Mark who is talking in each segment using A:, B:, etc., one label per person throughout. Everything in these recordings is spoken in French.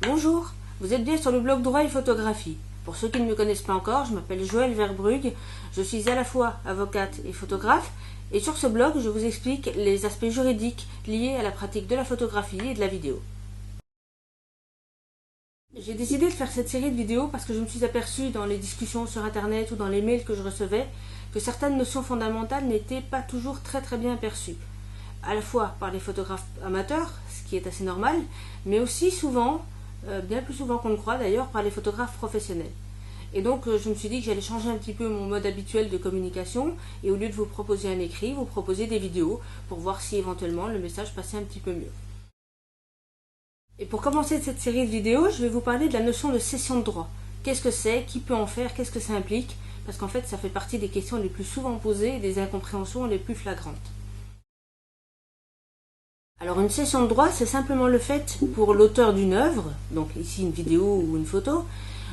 A: Bonjour, vous êtes bien sur le blog Droit et Photographie. Pour ceux qui ne me connaissent pas encore, je m'appelle Joëlle Verbrugge, je suis à la fois avocate et photographe, et sur ce blog, je vous explique les aspects juridiques liés à la pratique de la photographie et de la vidéo. J'ai décidé de faire cette série de vidéos parce que je me suis aperçue dans les discussions sur internet ou dans les mails que je recevais que certaines notions fondamentales n'étaient pas toujours très bien perçues. À la fois par les photographes amateurs, ce qui est assez normal, mais aussi souvent, bien plus souvent qu'on le croit d'ailleurs, par les photographes professionnels. Et donc je me suis dit que j'allais changer un petit peu mon mode habituel de communication et au lieu de vous proposer un écrit, vous proposer des vidéos pour voir si éventuellement le message passait un petit peu mieux. Et pour commencer cette série de vidéos, je vais vous parler de la notion de cession de droit. Qu'est-ce que c'est? Qui peut en faire? Qu'est-ce que ça implique? Parce qu'en fait, ça fait partie des questions les plus souvent posées et des incompréhensions les plus flagrantes. Alors une cession de droit, c'est simplement le fait pour l'auteur d'une œuvre, donc ici une vidéo ou une photo,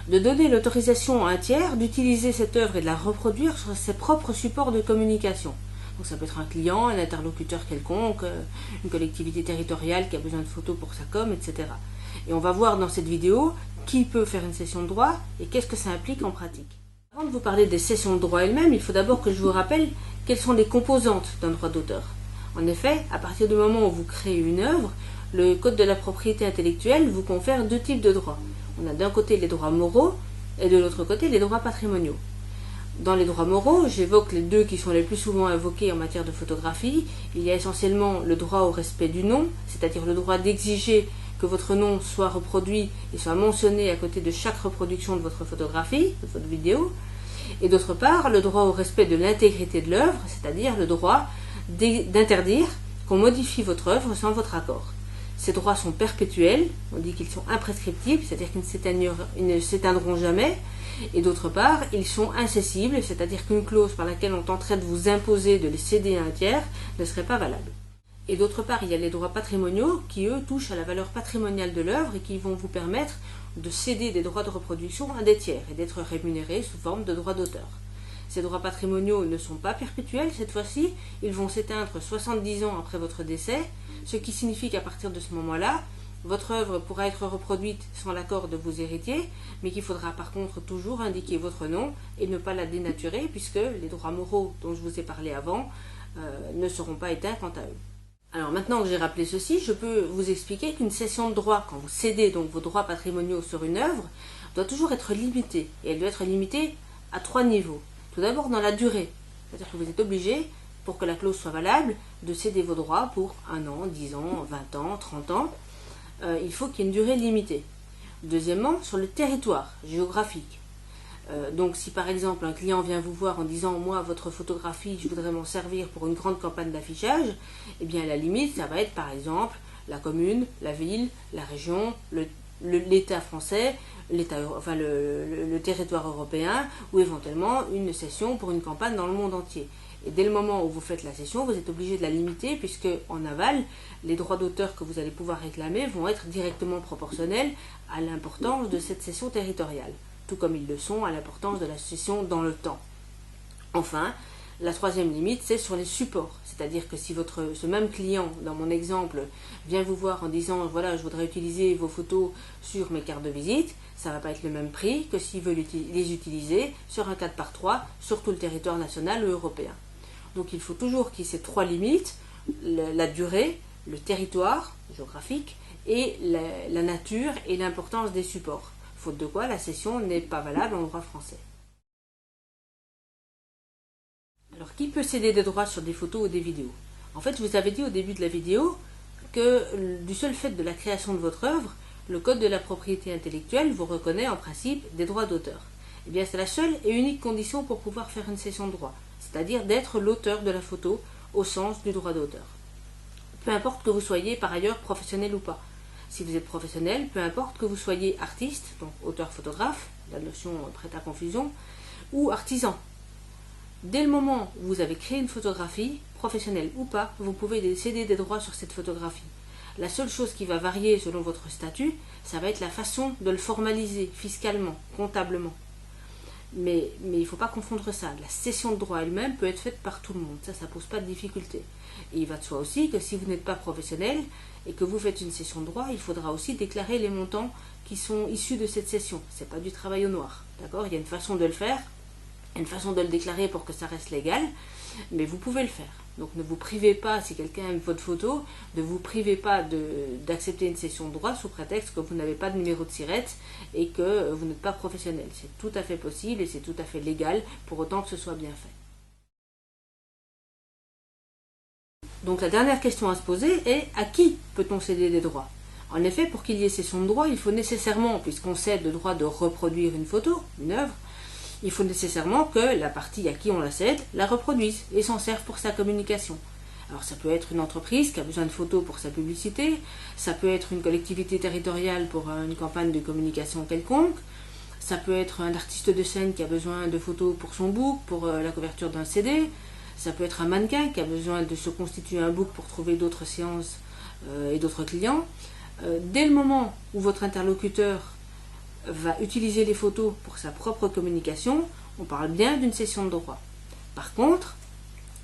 A: de donner l'autorisation à un tiers d'utiliser cette œuvre et de la reproduire sur ses propres supports de communication. Donc ça peut être un client, un interlocuteur quelconque, une collectivité territoriale qui a besoin de photos pour sa com, etc. Et on va voir dans cette vidéo qui peut faire une cession de droit et qu'est-ce que ça implique en pratique. Avant de vous parler des cessions de droit elles-mêmes, il faut d'abord que je vous rappelle quelles sont les composantes d'un droit d'auteur. En effet, à partir du moment où vous créez une œuvre, le Code de la propriété intellectuelle vous confère deux types de droits. On a d'un côté les droits moraux et de l'autre côté les droits patrimoniaux. Dans les droits moraux, j'évoque les deux qui sont les plus souvent invoqués en matière de photographie. Il y a essentiellement le droit au respect du nom, c'est-à-dire le droit d'exiger que votre nom soit reproduit et soit mentionné à côté de chaque reproduction de votre photographie, de votre vidéo. Et d'autre part, le droit au respect de l'intégrité de l'œuvre, c'est-à-dire le droit d'interdire qu'on modifie votre œuvre sans votre accord. Ces droits sont perpétuels, on dit qu'ils sont imprescriptibles, c'est-à-dire qu'ils ne s'éteindront jamais, et d'autre part, ils sont incessibles, c'est-à-dire qu'une clause par laquelle on tenterait de vous imposer de les céder à un tiers ne serait pas valable. Et d'autre part, il y a les droits patrimoniaux qui, eux, touchent à la valeur patrimoniale de l'œuvre et qui vont vous permettre de céder des droits de reproduction à des tiers et d'être rémunérés sous forme de droits d'auteur. Ces droits patrimoniaux ne sont pas perpétuels cette fois-ci, ils vont s'éteindre 70 ans après votre décès, ce qui signifie qu'à partir de ce moment-là, votre œuvre pourra être reproduite sans l'accord de vos héritiers, mais qu'il faudra par contre toujours indiquer votre nom et ne pas la dénaturer, puisque les droits moraux dont je vous ai parlé avant ne seront pas éteints quant à eux. Alors maintenant que j'ai rappelé ceci, je peux vous expliquer qu'une cession de droit, quand vous cédez donc vos droits patrimoniaux sur une œuvre, doit toujours être limitée, et elle doit être limitée à 3 niveaux. Tout d'abord dans la durée, c'est-à-dire que vous êtes obligé, pour que la clause soit valable, de céder vos droits pour 1 an, 10 ans, 20 ans, 30 ans. Il faut qu'il y ait une durée limitée. Deuxièmement, sur le territoire géographique. Donc si par exemple un client vient vous voir en disant « moi, votre photographie, je voudrais m'en servir pour une grande campagne d'affichage », eh bien à la limite, ça va être par exemple la commune, la ville, la région, l'État français, le territoire européen ou éventuellement une cession pour une campagne dans le monde entier. Et dès le moment où vous faites la cession, vous êtes obligé de la limiter puisque en aval, les droits d'auteur que vous allez pouvoir réclamer vont être directement proportionnels à l'importance de cette cession territoriale, tout comme ils le sont à l'importance de la cession dans le temps. Enfin, la troisième limite, c'est sur les supports. C'est-à-dire que si ce même client, dans mon exemple, vient vous voir en disant « voilà, je voudrais utiliser vos photos sur mes cartes de visite », ça ne va pas être le même prix que s'il veut les utiliser sur un 4x3 sur tout le territoire national ou européen. Donc il faut toujours qu'il y ait ces 3 limites, la durée, le territoire géographique et la nature et l'importance des supports. Faute de quoi, la cession n'est pas valable en droit français. Alors, qui peut céder des droits sur des photos ou des vidéos? En fait, je vous avais dit au début de la vidéo que du seul fait de la création de votre œuvre, le Code de la propriété intellectuelle vous reconnaît en principe des droits d'auteur. Eh bien, c'est la seule et unique condition pour pouvoir faire une cession de droit, c'est-à-dire d'être l'auteur de la photo au sens du droit d'auteur. Peu importe que vous soyez par ailleurs professionnel ou pas. Si vous êtes professionnel, peu importe que vous soyez artiste, donc auteur-photographe, la notion prête à confusion, ou artisan. Dès le moment où vous avez créé une photographie, professionnelle ou pas, vous pouvez céder des droits sur cette photographie. La seule chose qui va varier selon votre statut, ça va être la façon de le formaliser fiscalement, comptablement. Mais il ne faut pas confondre ça. La cession de droit elle-même peut être faite par tout le monde. Ça pose pas de difficulté. Et il va de soi aussi que si vous n'êtes pas professionnel et que vous faites une cession de droit, il faudra aussi déclarer les montants qui sont issus de cette cession. Ce n'est pas du travail au noir. D'accord ? Il y a une façon de le faire, une façon de le déclarer pour que ça reste légal, mais vous pouvez le faire. Donc ne vous privez pas, si quelqu'un aime votre photo, ne vous privez pas d'accepter une cession de droit sous prétexte que vous n'avez pas de numéro de SIRET et que vous n'êtes pas professionnel. C'est tout à fait possible et c'est tout à fait légal, pour autant que ce soit bien fait. Donc la dernière question à se poser est: à qui peut-on céder des droits? En effet, pour qu'il y ait cession de droit, il faut nécessairement, puisqu'on cède le droit de reproduire une photo, une œuvre, il faut nécessairement que la partie à qui on la cède la reproduise et s'en serve pour sa communication. Alors ça peut être une entreprise qui a besoin de photos pour sa publicité, ça peut être une collectivité territoriale pour une campagne de communication quelconque, ça peut être un artiste de scène qui a besoin de photos pour son book, pour la couverture d'un CD, ça peut être un mannequin qui a besoin de se constituer un book pour trouver d'autres séances et d'autres clients. Dès le moment où votre interlocuteur va utiliser les photos pour sa propre communication, on parle bien d'une cession de droit. Par contre,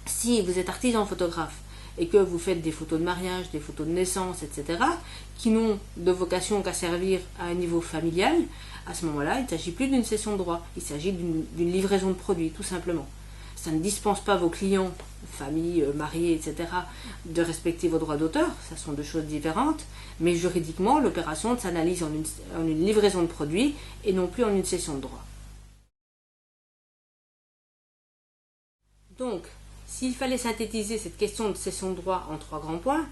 A: si vous êtes artisan photographe et que vous faites des photos de mariage, des photos de naissance, etc., qui n'ont de vocation qu'à servir à un niveau familial, à ce moment-là, il ne s'agit plus d'une cession de droit, il s'agit d'une livraison de produits, tout simplement. Ça ne dispense pas vos clients, famille, mariés, etc., de respecter vos droits d'auteur, ça sont deux choses différentes, mais juridiquement, l'opération s'analyse en une livraison de produits et non plus en une cession de droit. Donc, s'il fallait synthétiser cette question de cession de droit en 3 grands points,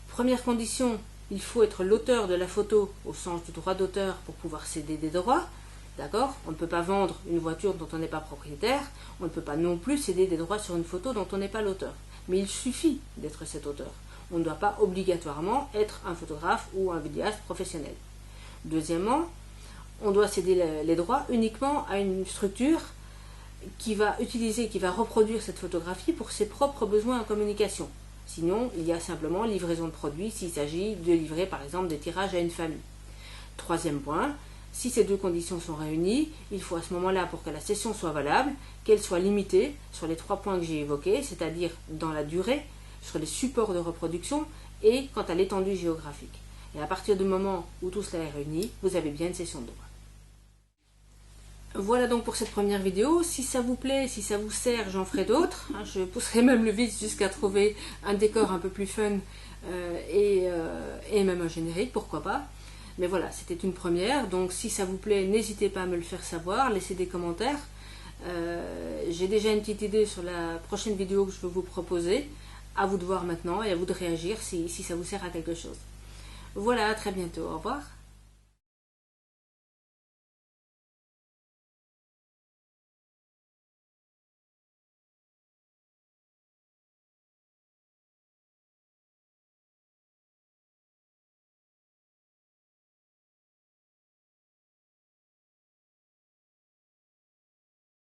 A: première condition, il faut être l'auteur de la photo au sens du droit d'auteur pour pouvoir céder des droits. D'accord ? On ne peut pas vendre une voiture dont on n'est pas propriétaire, on ne peut pas non plus céder des droits sur une photo dont on n'est pas l'auteur. Mais il suffit d'être cet auteur. On ne doit pas obligatoirement être un photographe ou un vidéaste professionnel. Deuxièmement, on doit céder les droits uniquement à une structure qui va utiliser, qui va reproduire cette photographie pour ses propres besoins en communication. Sinon, il y a simplement livraison de produits s'il s'agit de livrer par exemple des tirages à une famille. Troisième point, si ces deux conditions sont réunies, il faut à ce moment-là, pour que la cession soit valable, qu'elle soit limitée sur les 3 points que j'ai évoqués, c'est-à-dire dans la durée, sur les supports de reproduction et quant à l'étendue géographique. Et à partir du moment où tout cela est réuni, vous avez bien une cession de droit. Voilà donc pour cette première vidéo. Si ça vous plaît, si ça vous sert, j'en ferai d'autres. Je pousserai même le vice jusqu'à trouver un décor un peu plus fun et même un générique, pourquoi pas. Mais voilà, c'était une première, donc si ça vous plaît, n'hésitez pas à me le faire savoir, laissez des commentaires. J'ai déjà une petite idée sur la prochaine vidéo que je veux vous proposer. À vous de voir maintenant et à vous de réagir si ça vous sert à quelque chose. Voilà, à très bientôt, au revoir.